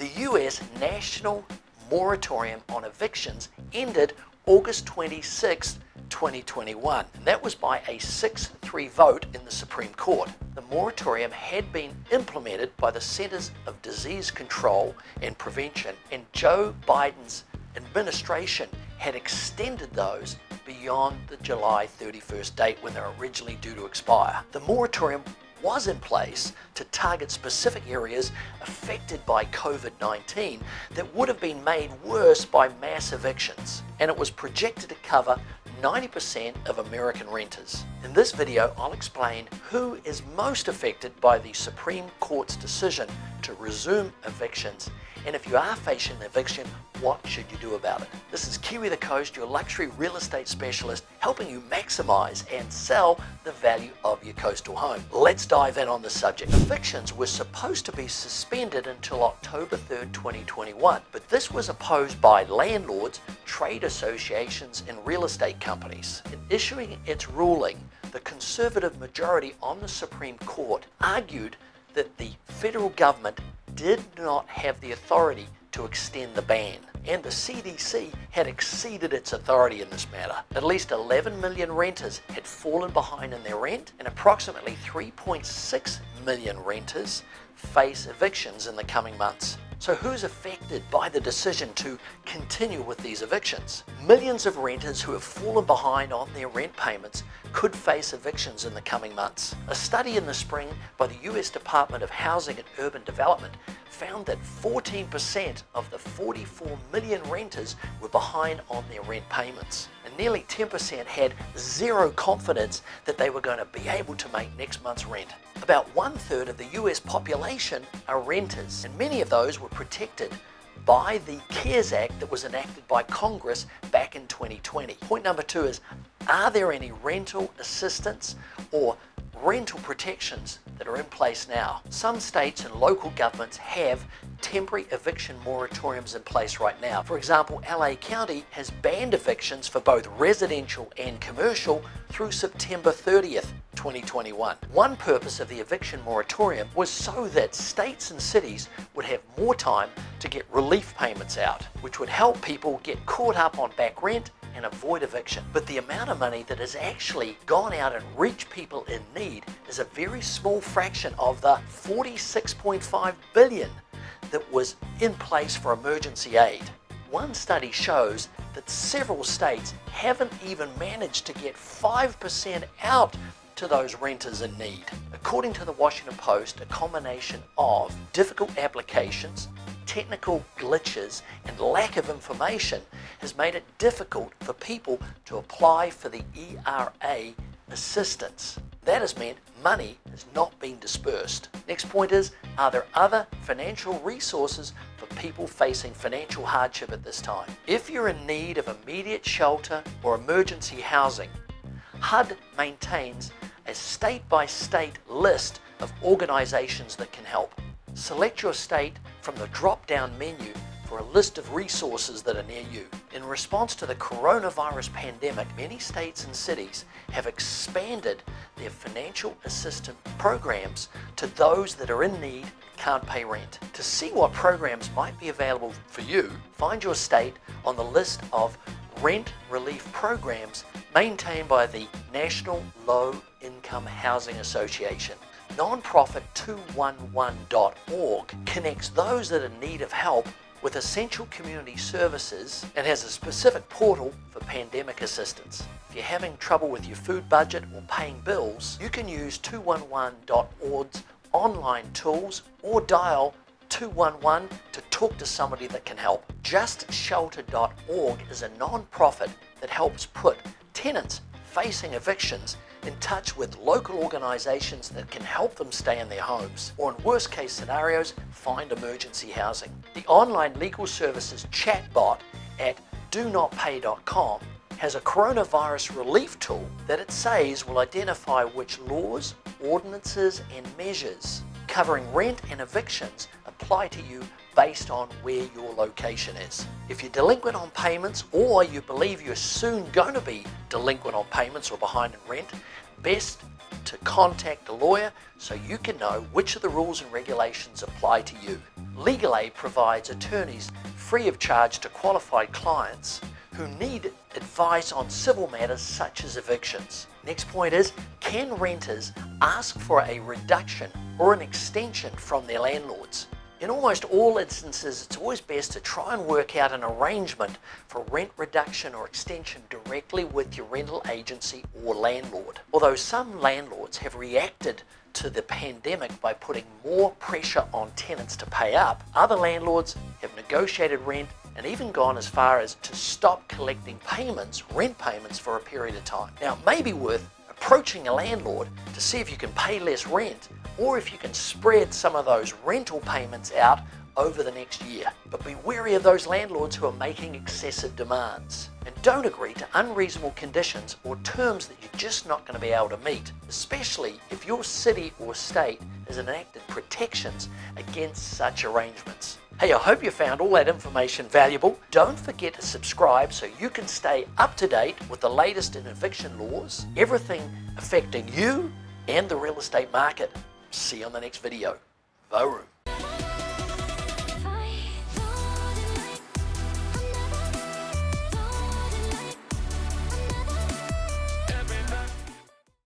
The US National Moratorium on Evictions ended August 26, 2021, and that was by a 6-3 vote in the Supreme Court. The moratorium had been implemented by the Centers of Disease Control and Prevention, and Joe Biden's administration had extended those beyond the July 31st date when they were originally due to expire. The moratorium was in place to target specific areas affected by COVID-19 that would have been made worse by mass evictions, and it was projected to cover 90% of American renters. In this video, I'll explain who is most affected by the Supreme Court's decision to resume evictions, and if you are facing an eviction, what should you do about it? This is Kiwi the Coast, your luxury real estate specialist, helping you maximize and sell the value of your coastal home. Let's dive in on the subject. Evictions were supposed to be suspended until October 3rd, 2021, but this was opposed by landlords, trade associations, and real estate companies. In issuing its ruling, the conservative majority on the Supreme Court argued that the federal government did not have the authority to extend the ban, and the CDC had exceeded its authority in this matter. At least 11 million renters had fallen behind in their rent, and approximately 3.6 million renters face evictions in the coming months. So who's affected by the decision to continue with these evictions? Millions of renters who have fallen behind on their rent payments could face evictions in the coming months. A study in the spring by the US Department of Housing and Urban Development found that 14% of the 44 million renters were behind on their rent payments, and nearly 10% had zero confidence that they were going to be able to make next month's rent. About 1/3 of the US population are renters, and many of those were protected by the CARES Act that was enacted by Congress back in 2020. Point number 2 is, are there any rental assistance or rental protections that are in place now? Some states and local governments have temporary eviction moratoriums in place right now. For example, LA County has banned evictions for both residential and commercial through September 30th, 2021. One purpose of the eviction moratorium was so that states and cities would have more time to get relief payments out, which would help people get caught up on back rent and avoid eviction. But the amount of money that has actually gone out and reached people in need is a very small fraction of the $46.5 billion that was in place for emergency aid. One study shows that several states haven't even managed to get 5% out to those renters in need. According to the Washington Post, a combination of difficult applications, technical glitches, and lack of information has made it difficult for people to apply for the ERA assistance. That has meant money has not been dispersed. Next point is, are there other financial resources for people facing financial hardship at this time? If you're in need of immediate shelter or emergency housing, HUD maintains a state-by-state list of organizations that can help. Select your state from the drop-down menu for a list of resources that are near you. In response to the coronavirus pandemic, many states and cities have expanded their financial assistance programs to those that are in need and can't pay rent. To see what programs might be available for you, find your state on the list of rent relief programs maintained by the National Low Income Housing Association. Nonprofit 211.org connects those that are in need of help with essential community services and has a specific portal for pandemic assistance. If you're having trouble with your food budget or paying bills, you can use 211.org's online tools or dial 211 to talk to somebody that can help. JustShelter.org is a non-profit that helps put tenants facing evictions in touch with local organizations that can help them stay in their homes, or in worst case scenarios, find emergency housing. The online legal services chatbot at donotpay.com has a coronavirus relief tool that it says will identify which laws, ordinances, and measures covering rent and evictions apply to you based on where your location is. If you're delinquent on payments, or you believe you're soon going to be delinquent on payments or behind in rent, best to contact a lawyer so you can know which of the rules and regulations apply to you. Legal Aid provides attorneys free of charge to qualified clients who need advice on civil matters such as evictions. Next point is, can renters ask for a reduction or an extension from their landlords? In almost all instances, it's always best to try and work out an arrangement for rent reduction or extension directly with your rental agency or landlord. Although some landlords have reacted to the pandemic by putting more pressure on tenants to pay up, other landlords have negotiated rent and even gone as far as to stop collecting payments, rent payments, for a period of time. Now, it may be worth approaching a landlord to see if you can pay less rent or if you can spread some of those rental payments out over the next year. But be wary of those landlords who are making excessive demands. And don't agree to unreasonable conditions or terms that you're just not going to be able to meet, especially if your city or state has enacted protections against such arrangements. Hey, I hope you found all that information valuable. Don't forget to subscribe so you can stay up to date with the latest in eviction laws, everything affecting you and the real estate market. See you on the next video. Vorum.